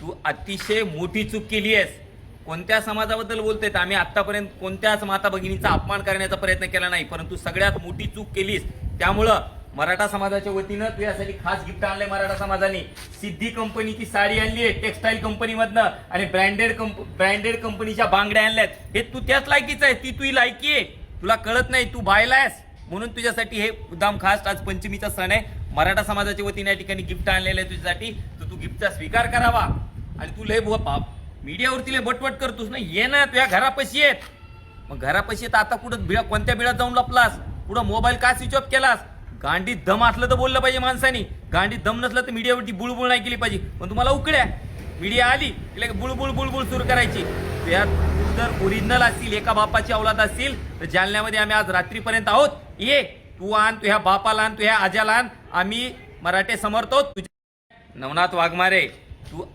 तू अतिशय मोठी चूक केली आहेस. कोणत्या समाजाबद्दल बोलतेत? आम्ही आतापर्यंत कोणत्याच माता भगिनीचा अपमान करण्याचा प्रयत्न केला नाही, परंतु सगळ्यात मोठी चूक केलीस. त्यामुळं मराठा समाजाच्या वतीनं तू यासाठी खास गिफ्ट आणलंय. मराठा समाजाने सिद्धी कंपनीची साडी आणली आहे टेक्सटाईल कंपनीमधनं, आणि ब्रँडेड कंपनीच्या बांगड्या आणल्यात. हे तू त्याच लायकीच आहे, ती तुझी लायकी आहे. तुला कळत नाही, तू बायला आहेस. म्हणून तुझ्यासाठी हे मुद्दाम खास आज पंचमीचा सण आहे. मराठा समाजाच्या वतीने या ठिकाणी गिफ्ट आणलेलं आहे तुझ्यासाठी. तर तू गिफ्टचा स्वीकार करावा. आणि तू लय मीडियावरती लय बटवट करतोस ना, ये ना तुझ्या घरापाशी आहेत. मग घरापाशी येत आता कुठं कोणत्या बिळात जाऊन लपलास? कुठं मोबाईल का स्विच ऑफ केलास? गांडीत दम असलं तर बोललं पाहिजे माणसानी, गांडीत दम नसलं तर मीडियावरती बुळबुळ नाही केली पाहिजे. पण तुम्हाला उकड्या मीडिया आली की बुळबुळ बुळबुळ सुरू करायची. त्यात जर ओरिजिनल असतील, एका बापाची औलाद असतील, तर जालन्यामध्ये आम्ही आज रात्रीपर्यंत आहोत. ये तू आण, तुझ्या बापाला आण, तुझ्या आज्याला आण. आम्ही मराठे समर्थो. नवनाथ वाघमारे, तू